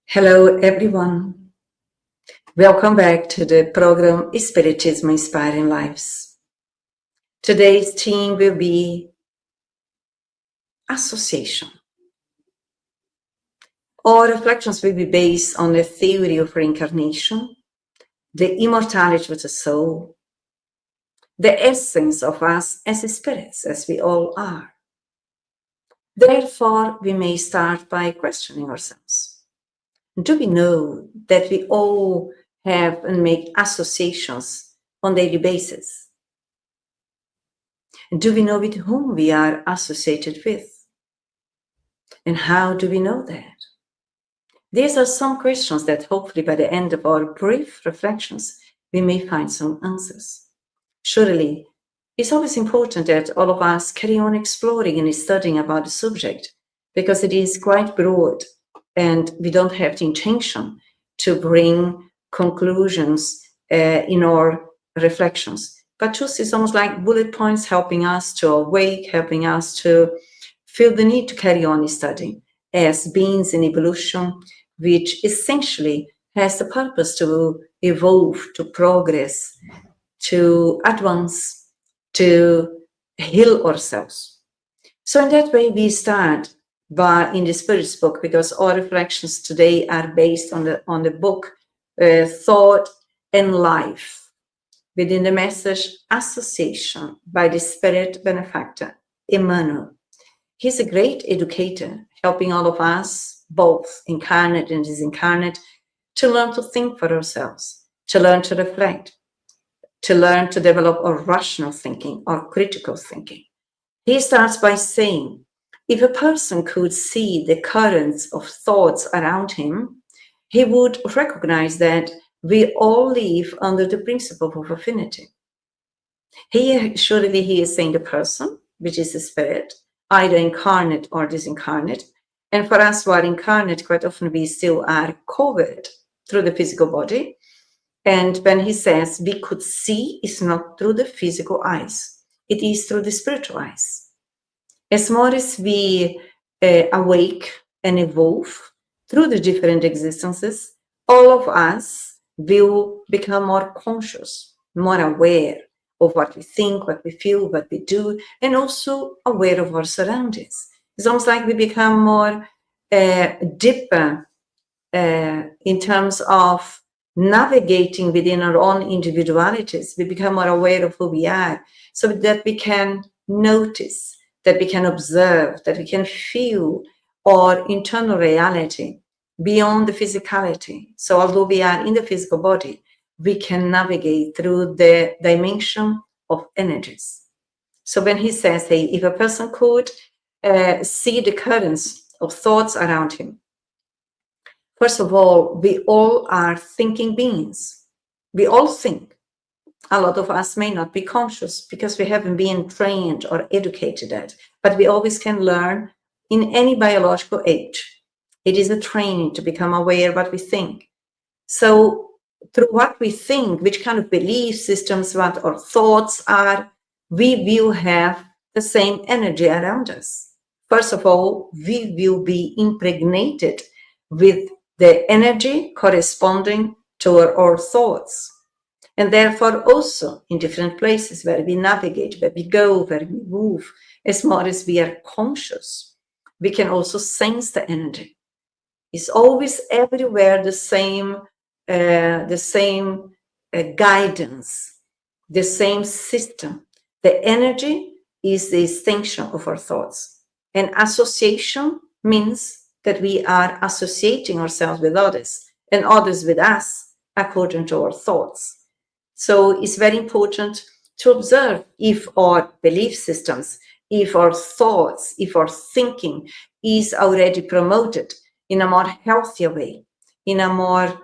Hello, everyone. Welcome back to the program Spiritism Inspiring Lives. Today's theme will be association. Our reflections will be based on the theory of reincarnation, the immortality of the soul, the essence of us as spirits, as we all are. Therefore, we may start by questioning ourselves. Do we know that we all have and make associations on a daily basis? Do we know with whom we are associated with? And how do we know that? These are some questions that hopefully by the end of our brief reflections, we may find some answers. Surely, it's always important that all of us carry on exploring and studying about the subject, because it is quite broad and we don't have the intention to bring conclusions in our reflections. But just it's almost like bullet points helping us to awake, helping us to feel the need to carry on studying as beings in evolution, which essentially has the purpose to evolve, to progress, to advance, to heal ourselves. So in that way, we start in the Spirit's book, because our reflections today are based on the book Thought and Life, within the message Association by the Spirit Benefactor, Emmanuel. He's a great educator, helping all of us, both incarnate and disincarnate, to learn to think for ourselves, to learn to reflect, to learn to develop our rational thinking or critical thinking. He starts by saying, if a person could see the currents of thoughts around him, he would recognize that we all live under the principle of affinity. Surely he is saying the person, which is the spirit, either incarnate or disincarnate. And for us who are incarnate, quite often we still are covered through the physical body. And when he says we could see, it's not through the physical eyes. It is through the spiritual eyes. As more as we awake and evolve through the different existences, all of us will become more conscious, more aware of what we think, what we feel, what we do, and also aware of our surroundings. It's almost like we become more deeper in terms of navigating within our own individualities. We become more aware of who we are, so that we can notice, that we can observe, that we can feel our internal reality beyond the physicality. So although we are in the physical body, we can navigate through the dimension of energies. So when he says, hey, if a person could see the currents of thoughts around him, first of all, we all are thinking beings. We all think. A lot of us may not be conscious because we haven't been trained or educated at, but we always can learn in any biological age. It is a training to become aware of what we think. So through what we think, which kind of belief systems, what our thoughts are, we will have the same energy around us. First of all, we will be impregnated with the energy corresponding to our thoughts. And therefore also in different places where we navigate, where we go, where we move, as more as we are conscious, we can also sense the energy. It's always everywhere the same guidance, the same system. The energy is the extension of our thoughts. And association means that we are associating ourselves with others and others with us according to our thoughts. So it's very important to observe if our belief systems, if our thoughts, if our thinking is already promoted in a more healthier way, in a more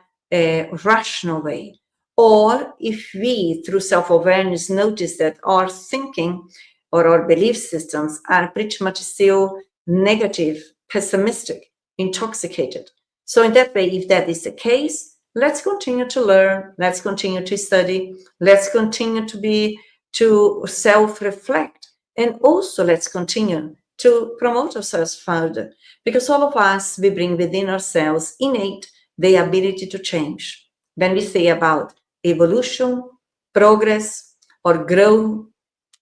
rational way, or if we, through self-awareness, notice that our thinking or our belief systems are pretty much still negative, pessimistic, intoxicated. So in that way, if that is the case, let's continue to learn, let's continue to study, let's continue to self-reflect, and also let's continue to promote ourselves further, because all of us, we bring within ourselves innate the ability to change. When we say about evolution, progress, or growth,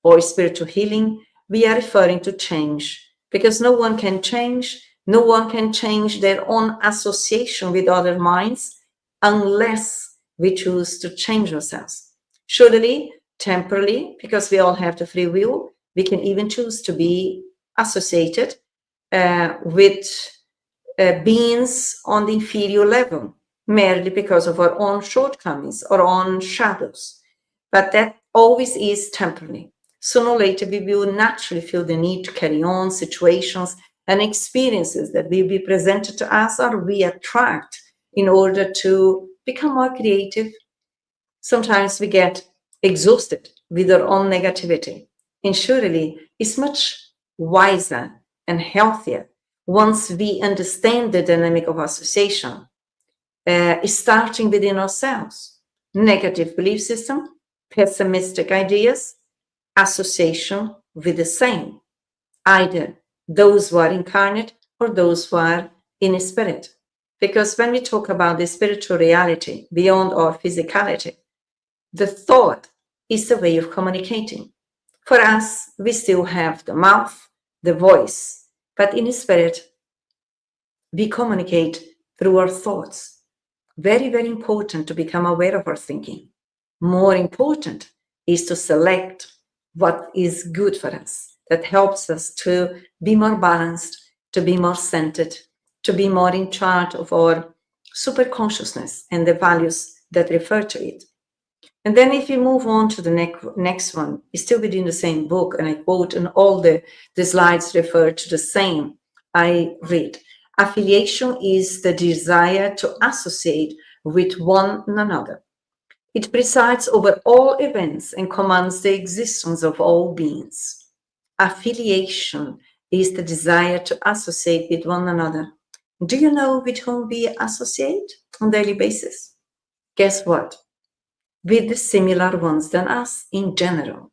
or spiritual healing, we are referring to change, because no one can change their own association with other minds unless we choose to change ourselves. Surely, temporarily, because we all have the free will, we can even choose to be associated with beings on the inferior level, merely because of our own shortcomings, our own shadows. But that always is temporary. Sooner or later, we will naturally feel the need to carry on situations and experiences that will be presented to us or we attract in order to become more creative. Sometimes we get exhausted with our own negativity. And surely it's much wiser and healthier once we understand the dynamic of association, starting within ourselves. Negative belief system, pessimistic ideas, association with the same, either those who are incarnate or those who are in spirit. Because when we talk about the spiritual reality beyond our physicality, the thought is the way of communicating. For us, we still have the mouth, the voice, but in spirit, we communicate through our thoughts. Very, very important to become aware of our thinking. More important is to select what is good for us, that helps us to be more balanced, to be more centered, to be more in charge of our super consciousness and the values that refer to it. And then if you move on to the next one, it's still within the same book, and I quote, and all the slides refer to the same. I read, affiliation is the desire to associate with one another. It presides over all events and commands the existence of all beings. Affiliation is the desire to associate with one another. Do you know with whom we associate on a daily basis? Guess what? With the similar ones than us in general.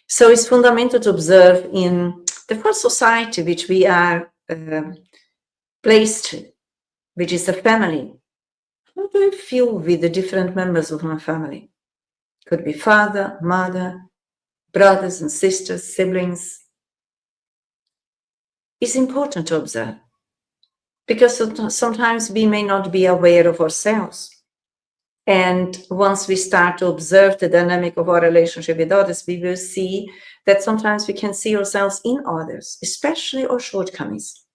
So it's fundamental to observe in the first society which we are placed in, which is the family. How do I feel with the different members of my family? Could be father, mother, brothers and sisters, siblings. It's important to observe, because sometimes we may not be aware of ourselves. And once we start to observe the dynamic of our relationship with others, we will see that sometimes we can see ourselves in others, especially our shortcomings,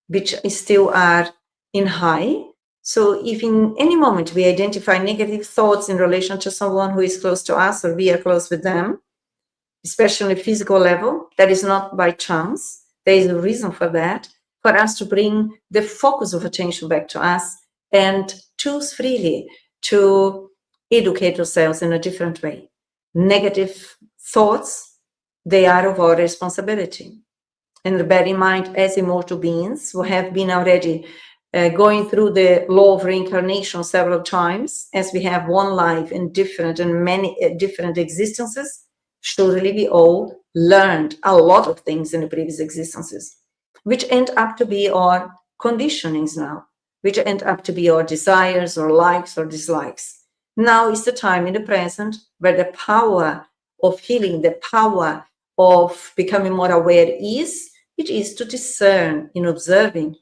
which still are in high. So if in any moment we identify negative thoughts in relation to someone who is close to us, or we are close with them, especially on a physical level, that is not by chance. There is a reason for that, for us to bring the focus of attention back to us and choose freely to educate ourselves in a different way. Negative thoughts, they are of our responsibility. And bear in mind, as immortal beings who have been already going through the law of reincarnation several times, as we have one life in different and many different existences, surely we all learned a lot of things in the previous existences, which end up to be our conditionings now, which end up to be our desires or likes or dislikes. Now is the time in the present where the power of healing, the power of becoming more aware it is to discern in observing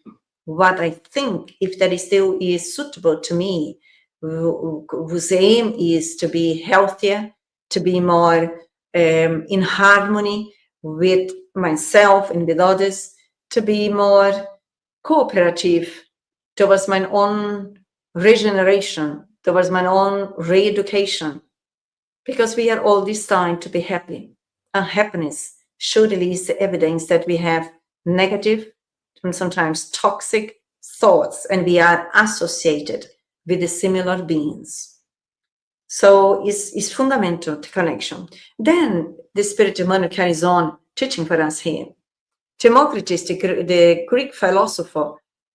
what I think, if that still is suitable to me, whose aim is to be healthier, to be more in harmony with myself and with others, to be more cooperative towards my own regeneration, towards my own re-education, because we are all destined to be happy. And happiness surely is the evidence that we have negative and sometimes toxic thoughts, and we are associated with the similar beings. So it's fundamental to connection. Then the Spirit of Manu carries on teaching for us here. Democritus, the Greek philosopher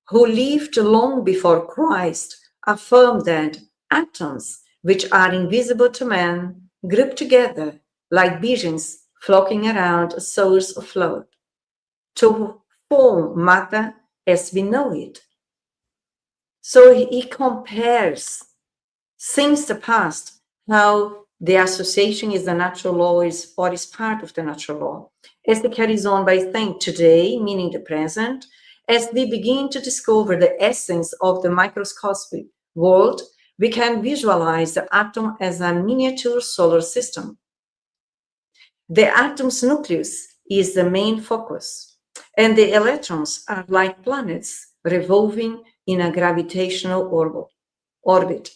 who lived long before Christ, affirmed that atoms, which are invisible to man, group together like visions flocking around a source of flow to form matter as we know it. So he compares, since the past, how the association is the natural law or is part of the natural law. As it carries on by saying today, meaning the present, as we begin to discover the essence of the microscopic world, we can visualize the atom as a miniature solar system. The atom's nucleus is the main focus, and the electrons are like planets revolving in a gravitational orbit.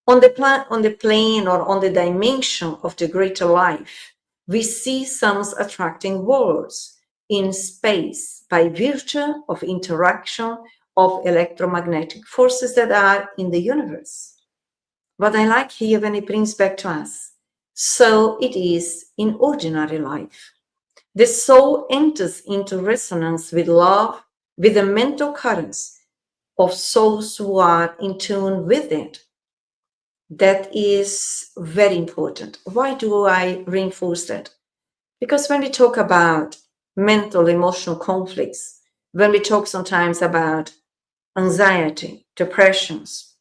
On the plane or on the dimension of the greater life, we see suns attracting worlds in space by virtue of interaction of electromagnetic forces that are in the universe. What I like here when it brings back to us, so it is in ordinary life. The soul enters into resonance with love, with the mental currents of souls who are in tune with it. That is very important. Why do I reinforce that? Because when we talk about mental, emotional conflicts, when we talk sometimes about anxiety, depressions,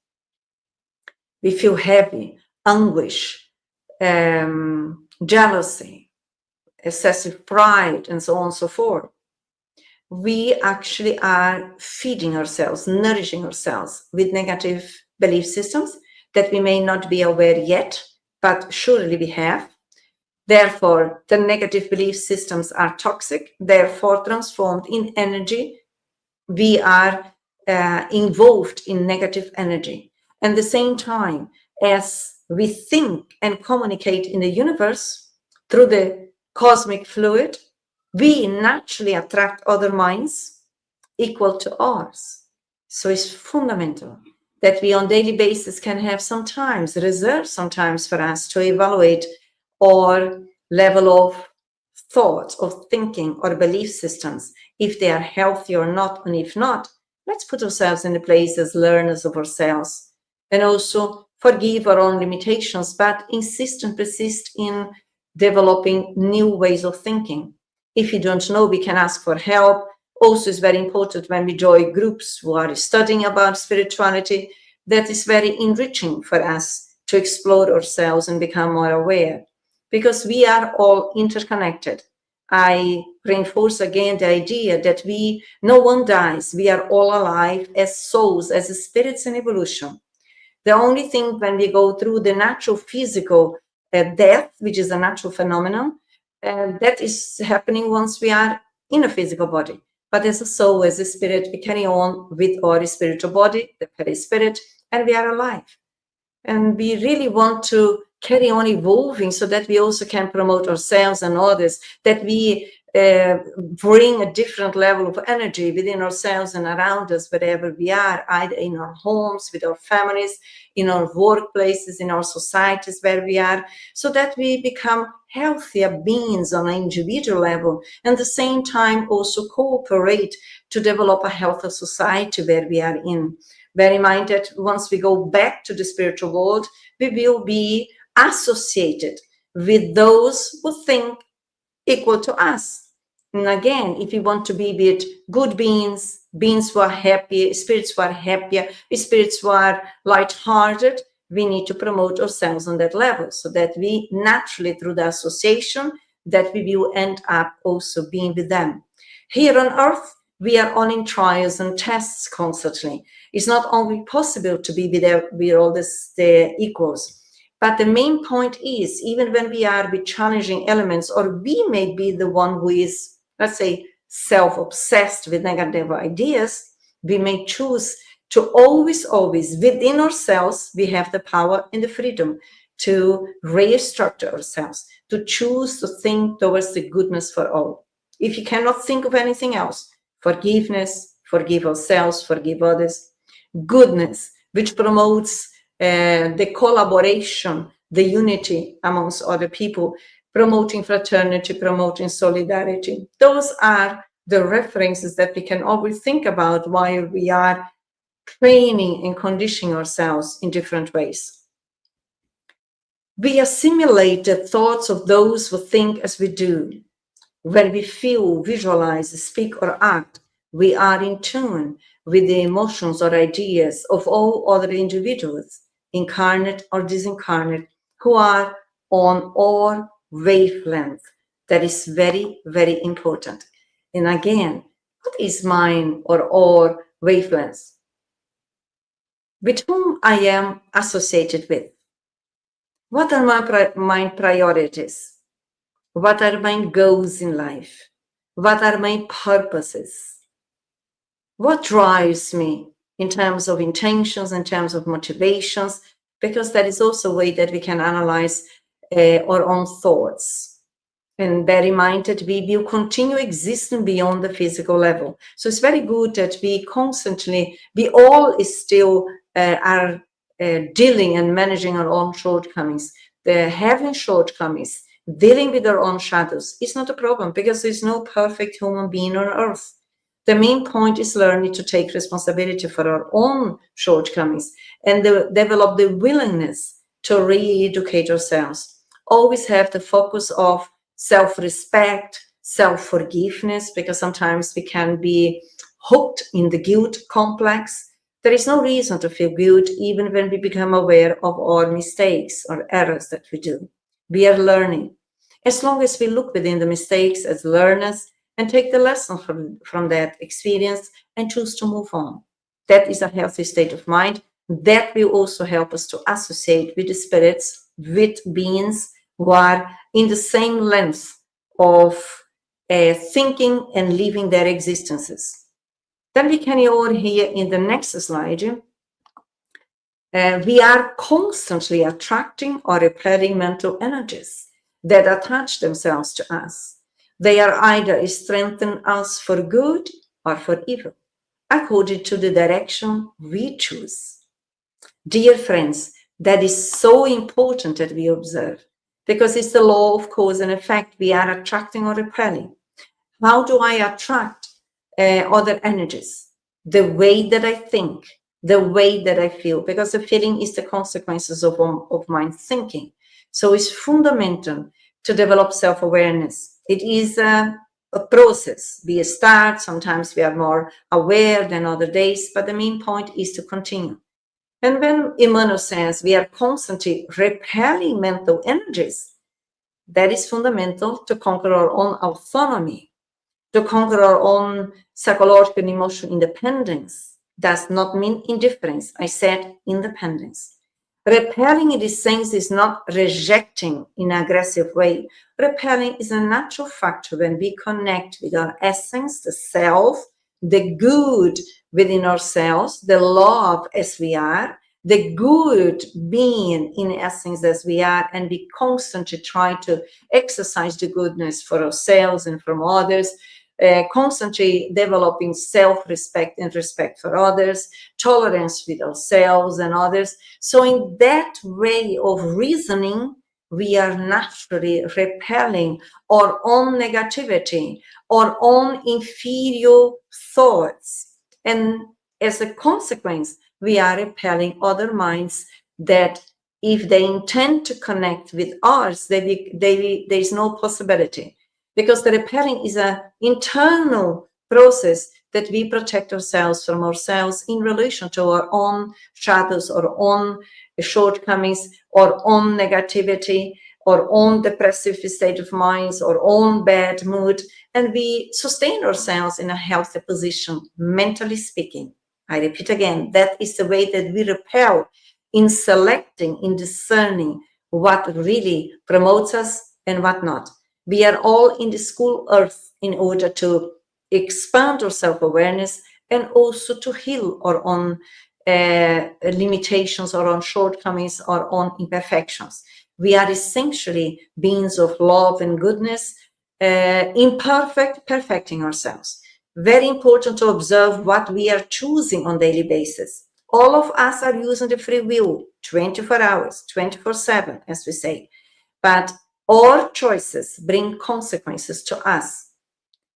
we feel heavy, anguish, jealousy, excessive pride, and so on and so forth. We actually are feeding ourselves, nourishing ourselves with negative belief systems that we may not be aware yet, but surely we have. Therefore, the negative belief systems are toxic, therefore transformed in energy. We are involved in negative energy. And at the same time, as we think and communicate in the universe through the cosmic fluid, we naturally attract other minds equal to ours. So it's fundamental that we on daily basis can have sometimes, reserve sometimes for us to evaluate our level of thought, of thinking, or belief systems, if they are healthy or not, and if not, let's put ourselves in the place as learners of ourselves, and also forgive our own limitations, but insist and persist in developing new ways of thinking. If you don't know, we can ask for help. Also, it's very important when we join groups who are studying about spirituality, that is very enriching for us to explore ourselves and become more aware, because we are all interconnected. I reinforce again the idea that no one dies. We are all alive as souls, as spirits in evolution. The only thing when we go through the natural physical death, which is a natural phenomenon, that is happening once we are in a physical body. But as a soul, as a spirit, we carry on with our spiritual body, the perispirit, and we are alive. And we really want to carry on evolving so that we also can promote ourselves and others, that we bring a different level of energy within ourselves and around us, wherever we are, either in our homes, with our families, in our workplaces, in our societies where we are, so that we become healthier beings on an individual level, and at the same time also cooperate to develop a healthier society where we are in. Bear in mind that once we go back to the spiritual world, we will be associated with those who think equal to us. And again, if we want to be with good beings, beings who are happy, spirits who are happier, spirits who are light-hearted, we need to promote ourselves on that level, so that we naturally, through the association, that we will end up also being with them. Here on earth, we are on in trials and tests constantly. It's not only possible to be with all the equals, but the main point is, even when we are with challenging elements, or we may be the one who is, let's say, self-obsessed with negative ideas, we may choose to always, within ourselves, we have the power and the freedom to restructure ourselves, to choose to think towards the goodness for all. If you cannot think of anything else, forgiveness, forgive ourselves, forgive others, goodness, which promotes the collaboration, the unity amongst other people, promoting fraternity, promoting solidarity. Those are the references that we can always think about while we are training and conditioning ourselves in different ways. We assimilate the thoughts of those who think as we do. When we feel, visualize, speak, or act, we are in tune with the emotions or ideas of all other individuals, incarnate or disincarnate, who are on our wavelength. That is very, very important. And again, what is mine or our wavelength? With whom I am associated with? What are my priorities? What are my goals in life? What are my purposes? What drives me in terms of intentions, in terms of motivations? Because that is also a way that we can analyze our own thoughts. And bear in mind that we will continue existing beyond the physical level. So it's very good that we all is still are dealing and managing our own shortcomings. Having shortcomings, dealing with our own shadows is not a problem, because there's no perfect human being on earth. The main point is learning to take responsibility for our own shortcomings and develop the willingness to re-educate ourselves. Always have the focus of self-respect, self-forgiveness, because sometimes we can be hooked in the guilt complex. There is no reason to feel guilt even when we become aware of our mistakes or errors that we do. We are learning. As long as we look within the mistakes as learners and take the lesson from that experience and choose to move on, that is a healthy state of mind. That will also help us to associate with the spirits, with beings who are in the same length of thinking and living their existences. Then we can over here in the next slide, we are constantly attracting or repelling mental energies that attach themselves to us. They are either strengthening us for good or for evil, according to the direction we choose. Dear friends, that is so important that we observe, because it's the law of cause and effect. We are attracting or repelling. How do I attract other energies? The way that I think, the way that I feel, because the feeling is the consequences of my thinking. So it's fundamental to develop self-awareness. It is a process. We start, sometimes we are more aware than other days, but the main point is to continue. And when Emmanuel says we are constantly repelling mental energies, that is fundamental to conquer our own autonomy, to conquer our own psychological and emotional independence. Does not mean indifference. I said independence. Repelling in this sense is not rejecting in an aggressive way. Repelling is a natural factor when we connect with our essence, the self, the good within ourselves, the love as we are, the good being in essence as we are, and we constantly try to exercise the goodness for ourselves and from others, constantly developing self-respect and respect for others, tolerance with ourselves and others. So in that way of reasoning, we are naturally repelling our own negativity, our own inferior thoughts. And as a consequence, we are repelling other minds that, if they intend to connect with ours, there is no possibility. Because the repelling is an internal process that we protect ourselves from ourselves in relation to our own shadows, our own shortcomings, our own negativity, our own depressive state of minds, our own bad mood, and we sustain ourselves in a healthy position, mentally speaking. I repeat again, that is the way that we repel in selecting, in discerning what really promotes us and what not. We are all in the school earth in order to expand our self-awareness and also to heal our own limitations, our own shortcomings, our own imperfections. We are essentially beings of love and goodness, imperfect, perfecting ourselves. Very important to observe what we are choosing on a daily basis. All of us are using the free will 24 hours, 24/7, as we say. But our choices bring consequences to us.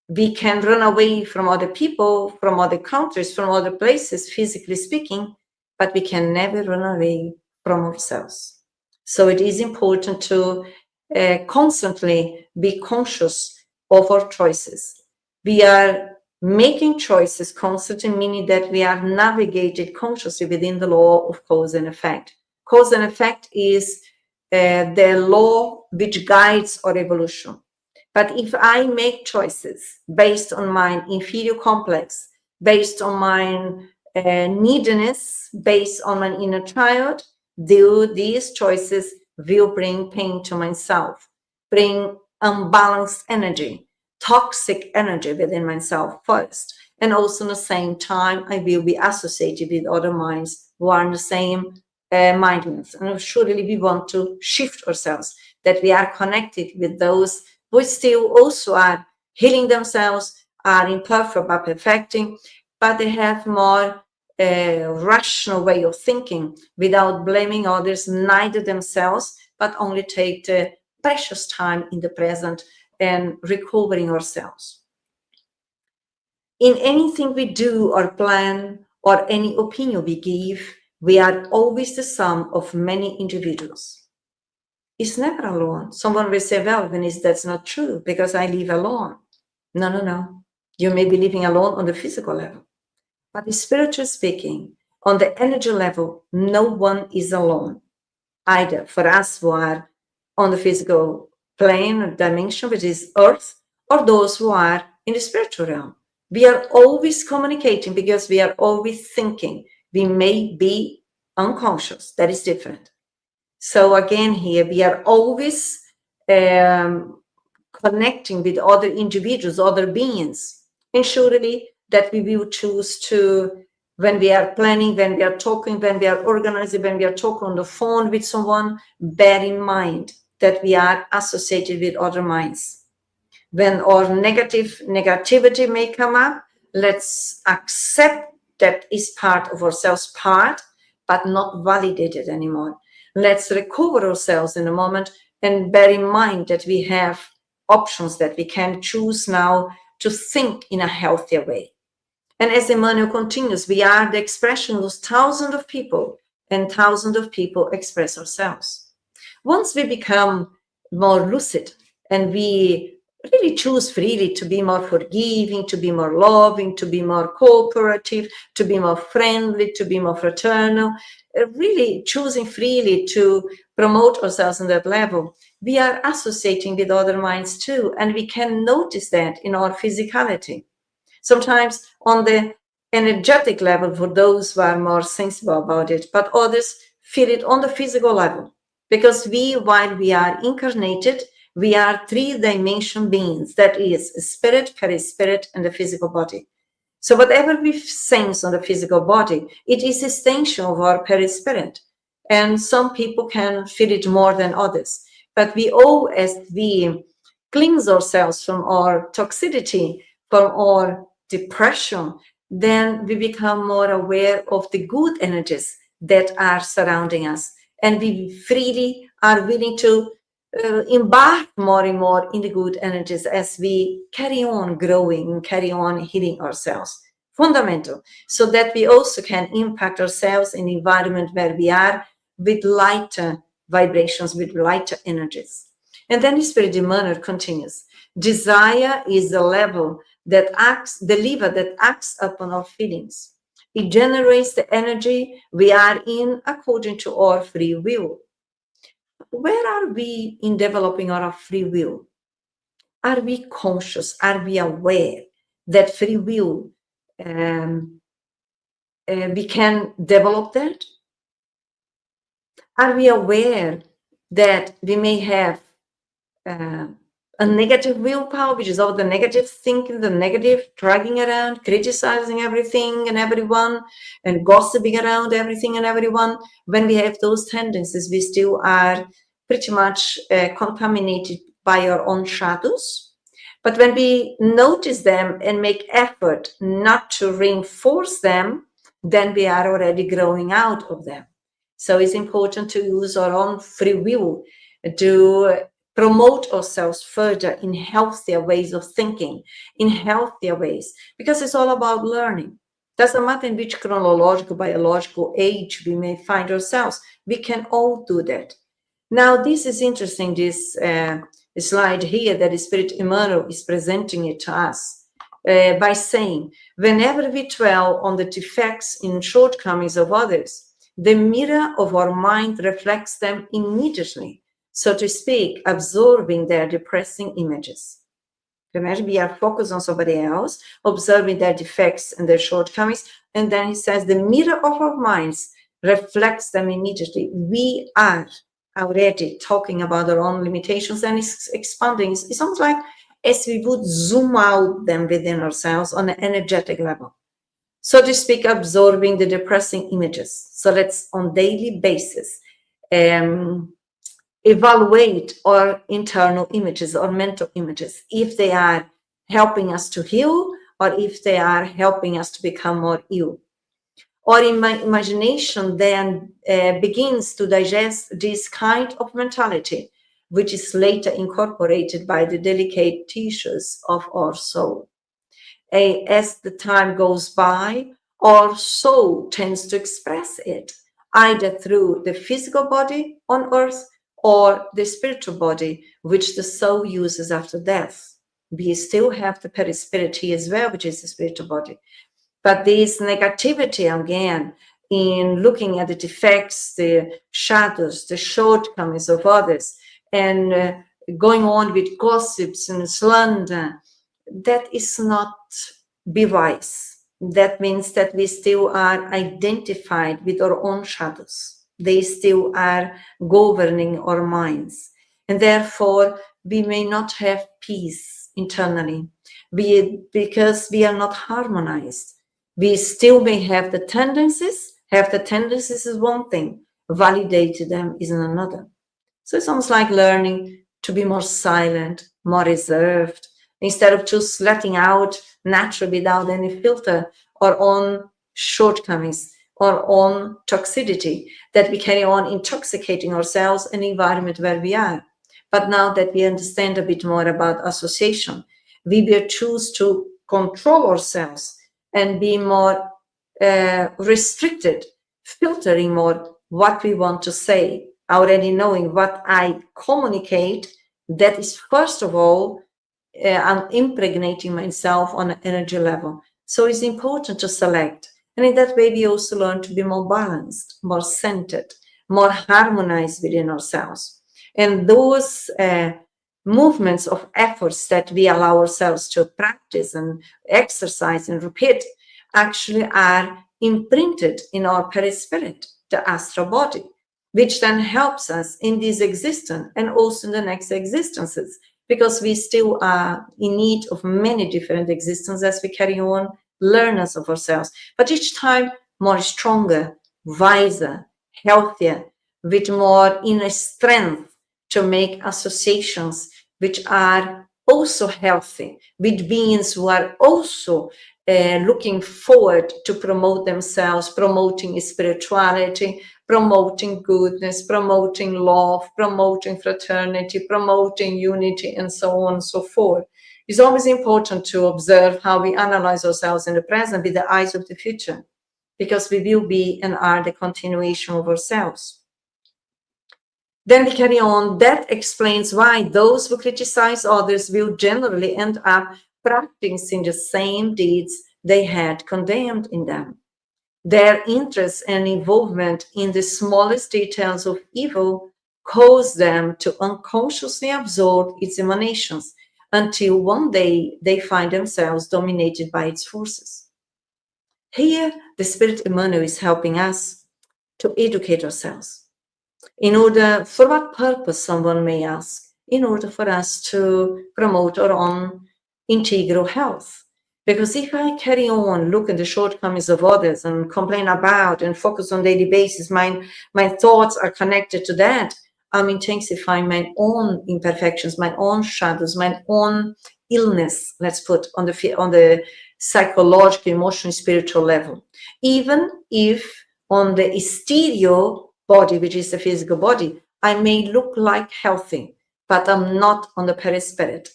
We can run away from other people, from other countries, from other places, physically speaking, but we can never run away from ourselves. So it is important to constantly be conscious of our choices. We are making choices constantly, meaning that we are navigated consciously within the law of cause and effect. Cause and effect is the law which guides our evolution. But if I make choices based on my inferior complex, based on my neediness, based on my inner child, these choices will bring pain to myself, bring unbalanced energy, toxic energy within myself first. And also at the same time, I will be associated with other minds who are in the same mindedness. And surely we want to shift ourselves, that we are connected with those who still also are healing themselves, are imperfect but perfecting, but they have more rational way of thinking without blaming others, neither themselves, but only take the precious time in the present and recovering ourselves. In anything we do or plan or any opinion we give, we are always the sum of many individuals. It's never alone. Someone will say, well, Evanise, that's not true because I live alone. No. You may be living alone on the physical level. But spiritually speaking, on the energy level, no one is alone. Either for us who are on the physical plane or dimension, which is earth, or those who are in the spiritual realm. We are always communicating because we are always thinking. We may be unconscious. That is different. So again, here we are always connecting with other individuals, other beings, and surely that we will choose to, when we are planning, when we are talking, when we are organizing, when we are talking on the phone with someone, bear in mind that we are associated with other minds. When our negativity may come up, let's accept that is part of ourselves, but not validated anymore. Let's recover ourselves in a moment and bear in mind that we have options, that we can choose now to think in a healthier way. And as Emmanuel continues, we are the expression of thousands of people, and thousands of people express ourselves. Once we become more lucid and we really choose freely to be more forgiving, to be more loving, to be more cooperative, to be more friendly, to be more fraternal, really choosing freely to promote ourselves on that level, we are associating with other minds too, and we can notice that in our physicality. Sometimes on the energetic level for those who are more sensible about it, but others feel it on the physical level. Because while we are incarnated, we are three-dimensional beings, that is, spirit, perispirit, and the physical body. So whatever we sense on the physical body, it is extension of our perispirit. And some people can feel it more than others. But we all, as we cleanse ourselves from our toxicity, from our depression, then we become more aware of the good energies that are surrounding us. And we freely are willing to embark more and more in the good energies as we carry on growing, carry on healing ourselves. Fundamental, so that we also can impact ourselves in the environment where we are with lighter vibrations, with lighter energies. And then the Spirit Emmanuel continues. Desire is the level that acts, the lever that acts upon our feelings. It generates the energy we are in according to our free will. Where are we in developing our free will? Are we conscious? Are we aware that free will, we can develop that? Are we aware that we may have a negative willpower, which is all the negative thinking, the negative dragging around, criticizing everything and everyone, and gossiping around everything and everyone? When we have those tendencies, we still are pretty much contaminated by our own shadows. But when we notice them and make effort not to reinforce them, then we are already growing out of them. So it's important to use our own free will to promote ourselves further in healthier ways of thinking, in healthier ways, because it's all about learning. Doesn't matter in which chronological, biological age we may find ourselves, we can all do that. Now, this is interesting, this slide here that the Spirit Emmanuel is presenting it to us by saying, whenever we dwell on the defects and shortcomings of others, the mirror of our mind reflects them immediately, so to speak, absorbing their depressing images. Imagine we are focused on somebody else, observing their defects and their shortcomings, and then he says the mirror of our minds reflects them immediately. We are already talking about our own limitations and it's expanding. It's almost like as we would zoom out them within ourselves on an energetic level, so to speak, absorbing the depressing images. So let's on daily basis evaluate our internal images or mental images, if they are helping us to heal or if they are helping us to become more ill. Or in my imagination then begins to digest this kind of mentality, which is later incorporated by the delicate tissues of our soul. As the time goes by, our soul tends to express it, either through the physical body on earth or the spiritual body, which the soul uses after death. We still have the perispirit here as well, which is the spiritual body. But this negativity, again, in looking at the defects, the shadows, the shortcomings of others, and going on with gossips and slander, that is not be wise. That means that we still are identified with our own shadows. They still are governing our minds. And therefore, we may not have peace internally because we are not harmonized. We still may have the tendencies. Have the tendencies is one thing, validate them is another. So it's almost like learning to be more silent, more reserved, instead of just letting out naturally without any filter our own shortcomings, our own toxicity that we carry on intoxicating ourselves and the environment where we are. But now that we understand a bit more about association, we will choose to control ourselves and be more restricted, filtering more what we want to say, already knowing what I communicate. That is, first of all, I'm impregnating myself on an energy level. So it's important to select. And in that way, we also learn to be more balanced, more centered, more harmonized within ourselves. And those movements of efforts that we allow ourselves to practice and exercise and repeat actually are imprinted in our perispirit, the astral body, which then helps us in this existence and also in the next existences, because we still are in need of many different existences as we carry on, learners of ourselves, but each time more stronger, wiser, healthier, with more inner strength to make associations which are also healthy, with beings who are also looking forward to promote themselves, promoting spirituality, promoting goodness, promoting love, promoting fraternity, promoting unity, and so on and so forth. It's always important to observe how we analyze ourselves in the present with the eyes of the future, because we will be and are the continuation of ourselves. Then we carry on. That explains why those who criticize others will generally end up practicing the same deeds they had condemned in them. Their interest and involvement in the smallest details of evil cause them to unconsciously absorb its emanations until one day they find themselves dominated by its forces. Here, the Spirit Emmanuel is helping us to educate ourselves. In order, for what purpose, someone may ask? In order for us to promote our own integral health. Because if I carry on, look at the shortcomings of others and complain about and focus on daily basis, my thoughts are connected to that, I'm intensifying my own imperfections, my own shadows, my own illness, let's put on the psychological, emotional, spiritual level. Even if on the exterior body, which is the physical body, I may look like healthy, but I'm not on the perispirit.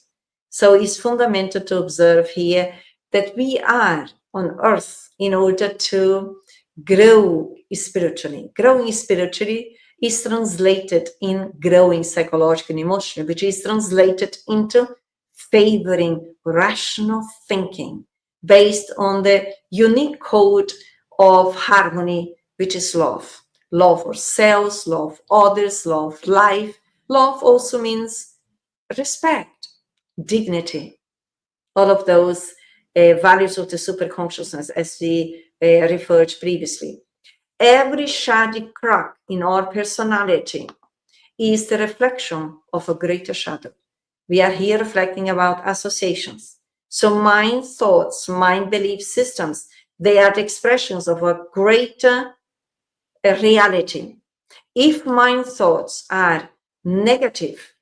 So it's fundamental to observe here that we are on earth in order to grow spiritually. Growing spiritually is translated in growing psychological and emotional, which is translated into favoring rational thinking based on the unique code of harmony, which is love. Love ourselves, love others, love life. Love also means respect, dignity, all of those values of the superconsciousness, as we referred previously. Every shady crack in our personality is the reflection of a greater shadow. We are here reflecting about associations. So mind thoughts, mind belief systems, they are the expressions of a greater reality. If mind thoughts are negative,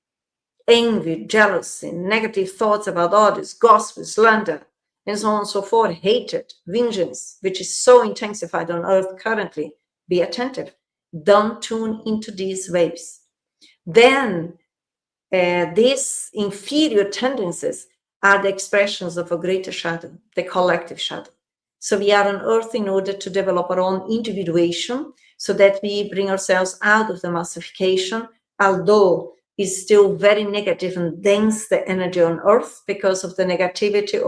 envy, jealousy, negative thoughts about others, gossip, slander, and so on and so forth, hatred, vengeance, which is so intensified on earth currently, be attentive. Don't tune into these waves. Then these inferior tendencies are the expressions of a greater shadow, the collective shadow. So we are on earth in order to develop our own individuation so that we bring ourselves out of the massification, although it's still very negative and dense, the energy on earth, because of the negativity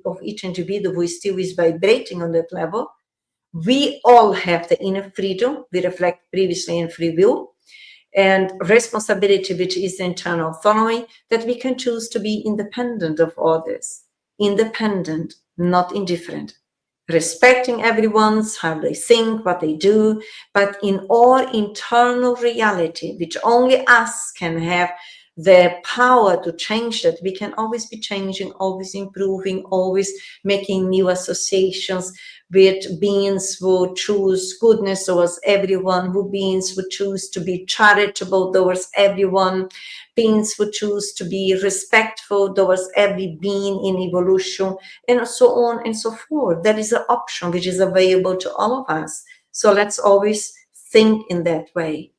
of each individual who still is vibrating on that level. We all have the inner freedom. We reflect previously in free will and responsibility, which is the internal autonomy, that we can choose to be independent of others. Independent, not indifferent. Respecting everyone's how they think, what they do, but in our internal reality, which only us can have the power to change that. We can always be changing, always improving, always making new associations with beings who choose goodness towards everyone, who beings who choose to be charitable towards everyone, beings who choose to be respectful towards every being in evolution, and so on and so forth. That is an option which is available to all of us. So let's always think in that way.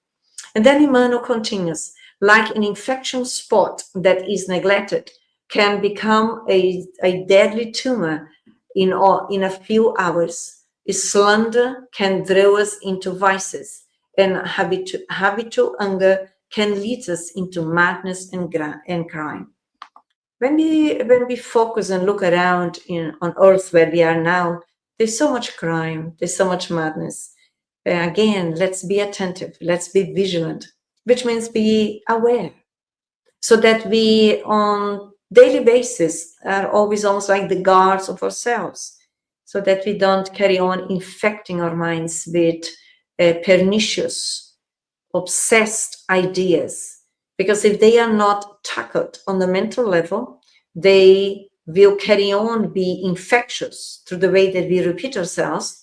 And then Emmanuel continues, like an infection spot that is neglected can become a deadly tumor in a few hours. Slander can draw us into vices, and habitual anger can lead us into madness and crime. When we focus and look around on earth where we are now, there's so much crime, there's so much madness. Again, let's be attentive, let's be vigilant, which means be aware, so that we on daily basis are always almost like the guards of ourselves, so that we don't carry on infecting our minds with pernicious, obsessed ideas. Because if they are not tackled on the mental level, they will carry on be infectious through the way that we repeat ourselves.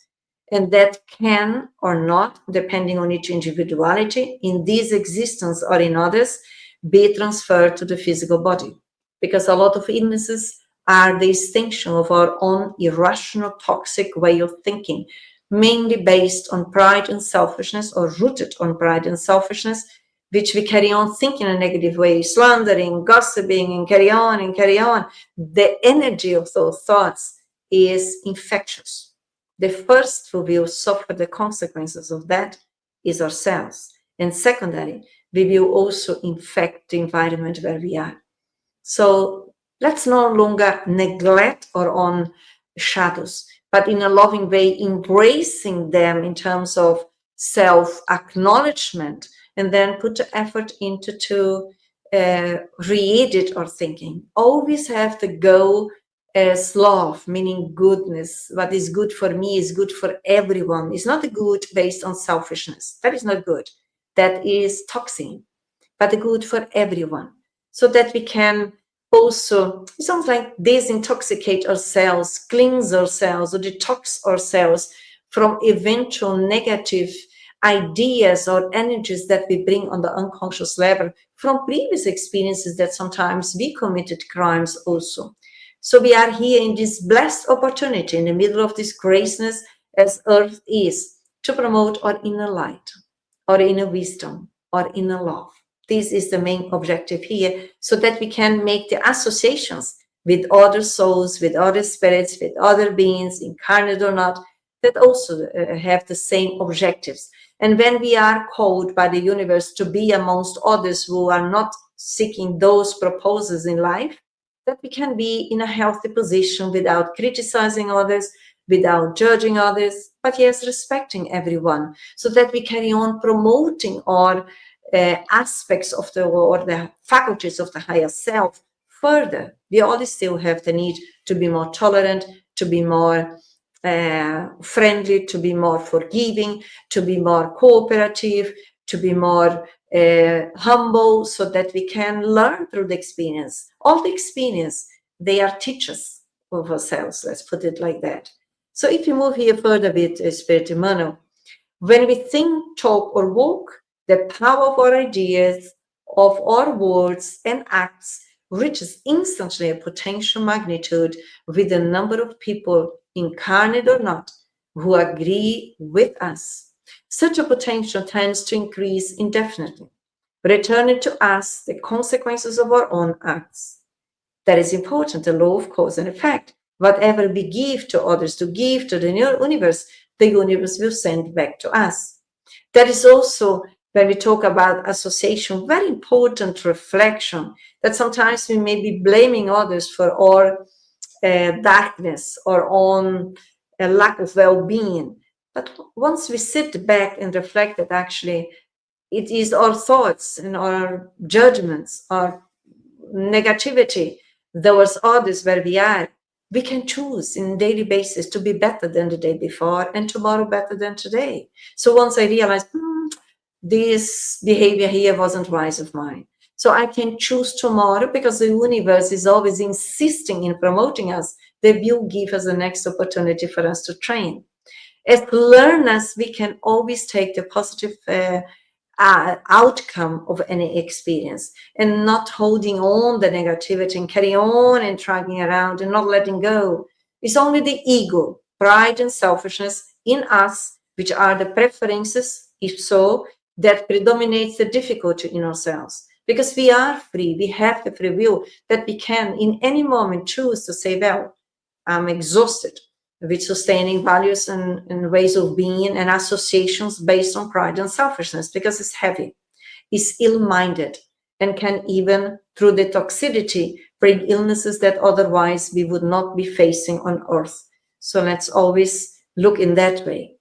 And that can or not, depending on each individuality, in this existence or in others, be transferred to the physical body. Because a lot of illnesses are the extinction of our own irrational, toxic way of thinking, mainly based on pride and selfishness, or rooted on pride and selfishness, which we carry on thinking in a negative way, slandering, gossiping, and carry on and carry on. The energy of those thoughts is infectious. The first who will suffer the consequences of that is ourselves. And secondary, we will also infect the environment where we are. So let's no longer neglect our own shadows, but in a loving way, embracing them in terms of self-acknowledgement, and then put the effort into to re-edit our thinking. Always have to go as love, meaning goodness. What is good for me is good for everyone. It's not a good based on selfishness. That is not good. That is toxin, but a good for everyone, so that we can also, it sounds like disintoxicate ourselves, cleanse ourselves, or detox ourselves from eventual negative ideas or energies that we bring on the unconscious level from previous experiences that sometimes we committed crimes also. So we are here in this blessed opportunity in the middle of this graceness as earth is, to promote our inner light, our inner wisdom, our inner love. This is the main objective here, so that we can make the associations with other souls, with other spirits, with other beings, incarnate or not, that also have the same objectives. And when we are called by the universe to be amongst others who are not seeking those proposals in life, that we can be in a healthy position without criticizing others, without judging others, but yes, respecting everyone, so that we carry on promoting our aspects of the faculties of the higher self further. We always still have the need to be more tolerant, to be more friendly, to be more forgiving, to be more cooperative, to be more humble, so that we can learn through the experience. All the experience, they are teachers of ourselves, let's put it like that. So if you move here further with Spirit Emmanuel, when we think, talk, or walk, the power of our ideas, of our words and acts reaches instantly a potential magnitude with the number of people, incarnate or not, who agree with us. Such a potential tends to increase indefinitely, returning to us the consequences of our own acts. That is important, the law of cause and effect. Whatever we give to others, to give to the universe, the universe will send back to us. That is also, when we talk about association, very important reflection, that sometimes we may be blaming others for our darkness or on a lack of well-being. But once we sit back and reflect that actually it is our thoughts and our judgments, our negativity towards others where we can choose in daily basis to be better than the day before and tomorrow better than today. So once I realized this behavior here wasn't wise of mine, so I can choose tomorrow, because the universe is always insisting in promoting us, they will give us the next opportunity for us to train. As learners, we can always take the positive outcome of any experience and not holding on the negativity and carry on and dragging around and not letting go. It's only the ego, pride and selfishness in us, which are the preferences, if so, that predominates the difficulty in ourselves. Because we are free, we have the free will that we can in any moment choose to say, well, I'm exhausted with sustaining values and ways of being and associations based on pride and selfishness, because it's heavy, it's ill-minded, and can even, through the toxicity, bring illnesses that otherwise we would not be facing on earth. So let's always look in that way.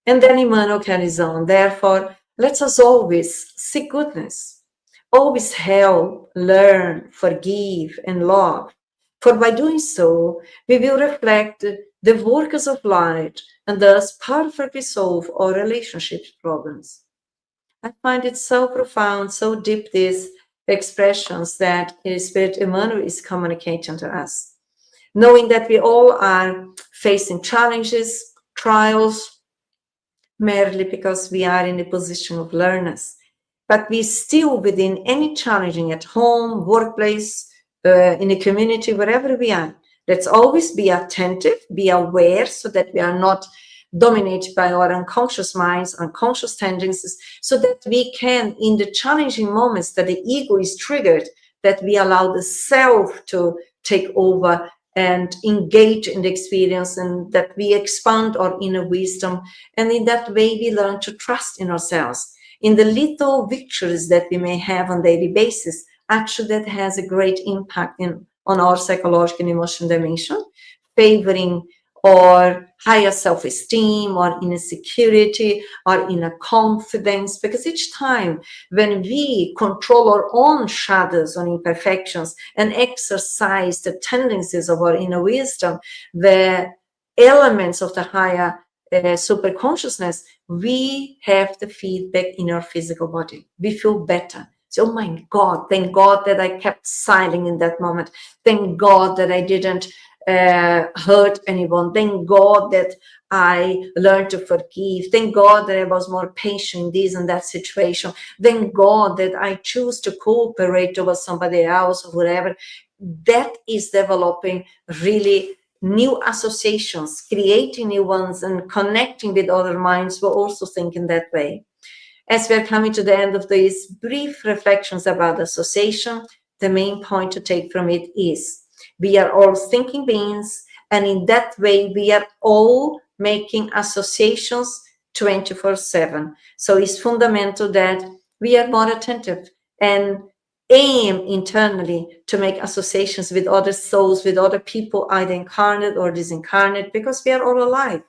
And then Emmanuel carries on, therefore, let us always seek goodness, always help, learn, forgive, and love. For by doing so, we will reflect the workers of light and thus perfectly solve our relationship problems. I find it so profound, so deep, these expressions that Spirit Emmanuel is communicating to us. Knowing that we all are facing challenges, trials, merely because we are in a position of learners. But we still, within any challenging at home, workplace, in a community, wherever we are, let's always be attentive, be aware, so that we are not dominated by our unconscious minds, unconscious tendencies, so that we can, in the challenging moments that the ego is triggered, that we allow the self to take over and engage in the experience, and that we expand our inner wisdom. And in that way, we learn to trust in ourselves. In the little victories that we may have on a daily basis, actually that has a great impact on our psychological and emotional dimension, favoring or higher self-esteem or inner security or inner confidence, because each time when we control our own shadows and imperfections and exercise the tendencies of our inner wisdom, the elements of the higher super consciousness, we have the feedback in our physical body. We feel better. So, oh my God, thank God that I kept silent in that moment. Thank God that I didn't hurt anyone. Thank God that I learned to forgive. Thank God that I was more patient in this and that situation. Thank God that I choose to cooperate towards somebody else or whatever. That is developing really new associations, creating new ones, and connecting with other minds who also think in that way. As we are coming to the end of these brief reflections about association, the main point to take from it is we are all thinking beings, and in that way we are all making associations 24/7. So it's fundamental that we are more attentive and aim internally to make associations with other souls, with other people, either incarnate or disincarnate, because we are all alive.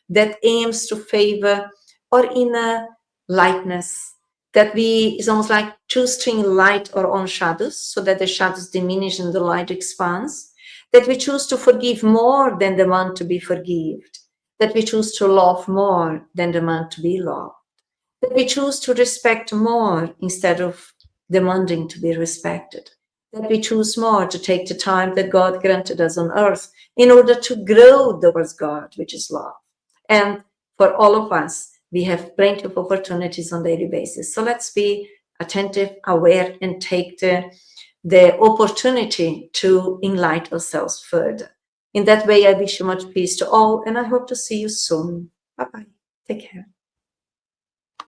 That aims to favor our inner lightness, that is almost like choosing light our own shadows, so that the shadows diminish and the light expands, that we choose to forgive more than demand to be forgiven, that we choose to love more than demand to be loved, that we choose to respect more instead of demanding to be respected, that we choose more to take the time that God granted us on earth in order to grow towards God, which is love. And for all of us, we have plenty of opportunities on a daily basis. So let's be attentive, aware, and take the opportunity to enlighten ourselves further. In that way, I wish you much peace to all, and I hope to see you soon. Bye-bye. Take care.